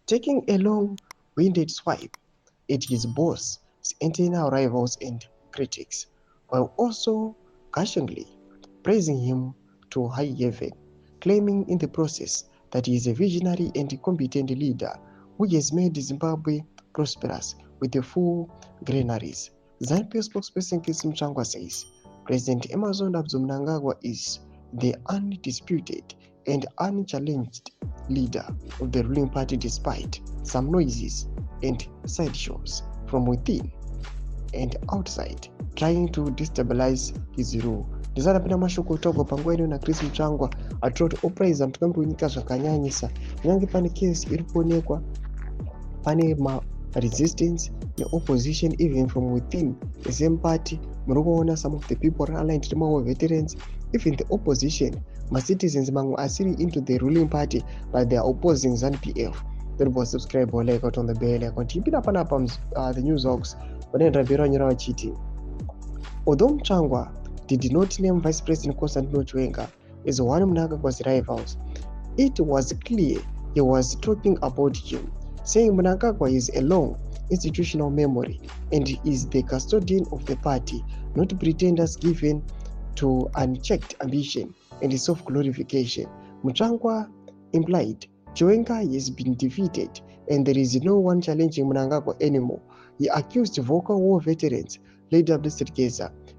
taking a long-winded swipe at his boss, his internal rivals and critics, while also gushingly praising him to high heaven, claiming in the process that he is a visionary and competent leader who has made Zimbabwe prosperous with the full granaries. ZANU-PF spokesperson Chris Muchangwa says President Emmerson Mnangagwa is the undisputed and unchallenged leader of the ruling party despite some noises and sideshows from within and outside trying to destabilize his rule. Ndizarapinda mashoko togo panguwa ino na Chris Muchangwa atroti opraiza mutungamiri wenyika zvakanyanyisa kunyange pane kesi iri kuonekwa pane resistance the opposition even from within the same party. Muri kuona some of the people are aligned to more veterans, even the opposition citizens mamwe asiri into the ruling party but they are opposing ZANU-PF. Don't subscribe or like out on the bell icon. Tipira panapa the news hogs wanaenda vera nyora wachiti. Although Muchangwa did not name Vice President Constantino Chiwenga as one of Mnangagwa's rivals, it was clear he was talking about him, saying Mnangagwa is a long institutional memory and is the custodian of the party, not pretenders given to unchecked ambition and self-glorification. Muchangwa implied Chiwenga has been defeated and there is no one challenging Mnangagwa anymore. He accused vocal war veterans Lady Abdul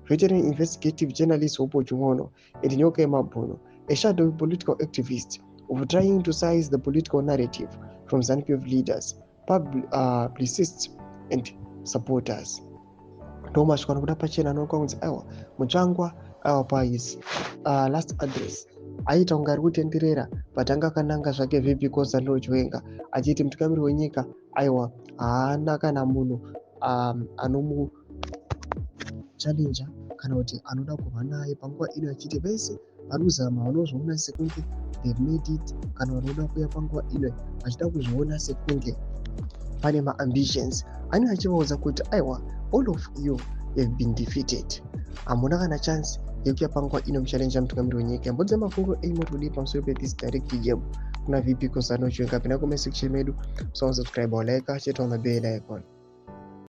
veteran investigative journalist Opo Chungono and Nyoka Mabono, a shadowy political activist, of trying to size the political narrative from ZANU-PF leaders, publicists and supporters. Thomas kwanakuda pachena nokonzi awa Muchangwa awa pa his last address aita ungari kutenderera patanga kananga zvake vipi Constantino Chiwenga achiti mutungamiri wenyika aiwa haana kana munhu anomu challenger kana kuti anoda kurwa naye panguva ino achiti vese vari kuzama vanozviona sekunge they've made it kana vanoda kuuya panguva ino vachida kuzviona sekunge pane maambitions ani achivaudza kuti aiwa all of you have been defeated, hamuna kana chance yekuuya panguva ino muchallenja mutungamiri wenyika. Mbudza mafungo enyu motodi pamusoro pe-this direct game kuna VP Constantino Chiwenga. Pinda comment section medu, so subscribe or like, hit on the bell icon.